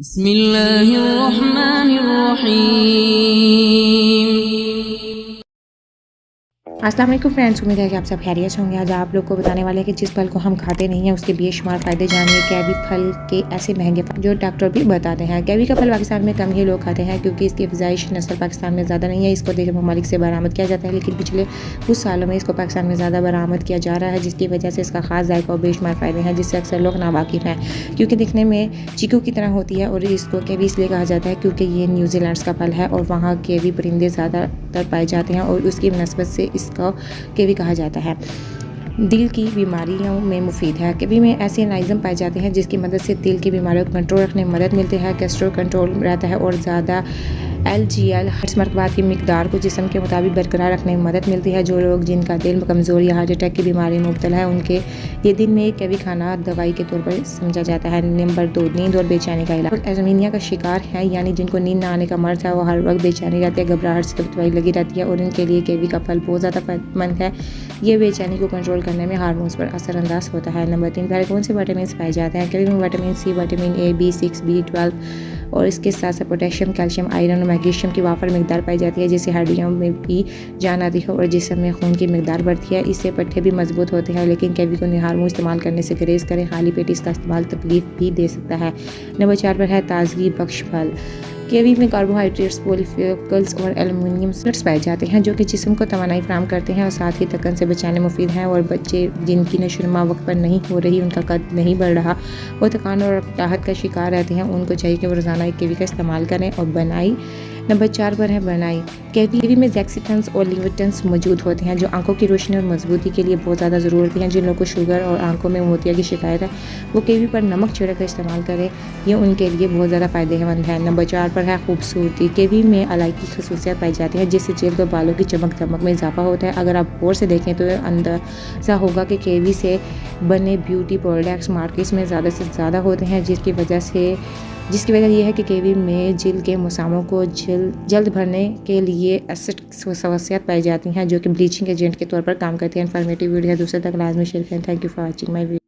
بسم اللہ الرحمن الرحیم۔ السلام علیکم فرینڈس، امید ہے کہ آپ سب خیریت سے ہوں گے۔ آج آپ لوگ کو بتانے والے ہیں کہ جس پھل کو ہم کھاتے نہیں ہیں اس کے بے شمار فائدے جانیے۔ کیوی پھل کے ایسے مہنگے پھل جو ڈاکٹر بھی بتاتے ہیں۔ کیوی کا پھل پاکستان میں کم ہی لوگ کھاتے ہیں کیونکہ اس کی افزائش نسل پاکستان میں زیادہ نہیں ہے۔ اس کو دیگر ممالک سے برآمد کیا جاتا ہے، لیکن پچھلے کچھ سالوں میں اس کو پاکستان میں زیادہ برآمد کیا جا رہا ہے، جس کی وجہ سے اس کا خاص ذائقہ اور بے شمار فائدے ہیں جس سے اکثر لوگ ناواقف ہیں، کیونکہ دکھنے میں چیکو کی طرح ہوتی ہے۔ اور اس کو کیوی اس لیے کہا جاتا ہے کیونکہ یہ نیوزی لینڈ کا پھل ہے اور وہاں کیوی پرندے زیادہ تر پائے جاتے ہیں اور اس کی مناسبت سے اس کو کیوی کہا جاتا ہے۔ دل کی بیماریوں میں مفید ہے۔ کیوی میں ایسے انزائم پائے جاتے ہیں جس کی مدد سے دل کی بیماریوں کو کنٹرول رکھنے میں مدد ملتی ہے، کولیسٹرول کنٹرول رہتا ہے اور زیادہ LGL مرکبات کی مقدار کو جسم کے مطابق برقرار رکھنے میں مدد ملتی ہے۔ جو لوگ جن کا دل کمزور یا ہارٹ اٹیک کی بیماری میں مبتلا ہے ان کے لیے دن میں کیوی کھانا دوائی کے طور پر سمجھا جاتا ہے۔ نمبر 2، نیند اور بے چینی کا علاج۔ انسومنیا کا شکار ہیں، یعنی جن کو نیند نہ آنے کا مرض ہے، وہ ہر وقت بے چینی رہتے ہیں، گھبراہٹ سے دوائی لگی رہتی ہے اور ان کے لیے کیوی کا پھل بہت زیادہ فائدہ مند ہے۔ یہ بے چینی کو کنٹرول کرنے میں ہارمونز پر اثر انداز ہوتا ہے۔ نمبر 3، پہلے کون سے وٹامنس پائے جاتے ہیں؟ کیوی میں vitamin C, vitamin A، B6، B12 اور اس کے ساتھ ساتھ پوٹیشیم، کیلشیم، آئرن اور میگنیشیم کی وافر مقدار پائی جاتی ہے، جس سے ہڈیوں میں بھی جان آتی ہے اور جسم میں خون کی مقدار بڑھتی ہے۔ اس سے پٹھے بھی مضبوط ہوتے ہیں، لیکن کیوی کو ہارمون استعمال کرنے سے گریز کریں۔ خالی پیٹ اس کا استعمال تکلیف بھی دے سکتا ہے۔ نمبر 4 پر ہے تازگی بخش پھل۔ کیوی میں کاربوہائیڈریٹس، پولیفینولز اور ایلومینیم سالٹس پائے جاتے ہیں جو کہ جسم کو توانائی فراہم کرتے ہیں اور ساتھ ہی تکن سے بچانے مفید ہیں۔ اور بچے جن کی نشو و نما وقت پر نہیں ہو رہی، ان کا قد نہیں بڑھ رہا، وہ تھکان اور اکتاہٹ کا شکار رہتے ہیں، ان کو چاہیے کہ وہ روزانہ ایک کیوی کا استعمال کریں۔ اور بنائی نمبر 4 پر ہے بنائی۔ کیوی میں زیکسیتھنز اور لیوٹینز موجود ہوتے ہیں جو آنکھوں کی روشنی اور مضبوطی کے لیے بہت زیادہ ضروری ہیں۔ جن لوگوں کو شوگر اور آنکھوں میں موتیا کی شکایت ہے وہ کیوی پر نمک چھڑک کر استعمال کریں، یہ ان کے لیے بہت زیادہ فائدہ مند ہے۔ نمبر 4 پر ہے خوبصورتی۔ کیوی میں علائقی خصوصیات پائی جاتی ہیں جس سے جلد اور بالوں کی چمک دمک میں اضافہ ہوتا ہے۔ اگر آپ غور سے دیکھیں تو اندازہ ہوگا کہ کیوی سے بنے بیوٹی پروڈکٹس مارکیٹ میں زیادہ سے زیادہ ہوتے ہیں، جس کی وجہ یہ ہے کہ کیوی میں جلد کے مساموں کو جلد بھرنے کے لیے ایسڈ خصوصیات پائی جاتی ہیں جو کہ بلیچنگ ایجنٹ کے طور پر کام کرتی ہیں۔ انفارمیٹیو ویڈیو ہے دوسرے تک لازمی شیئر کریں۔ Thank you for watching my video.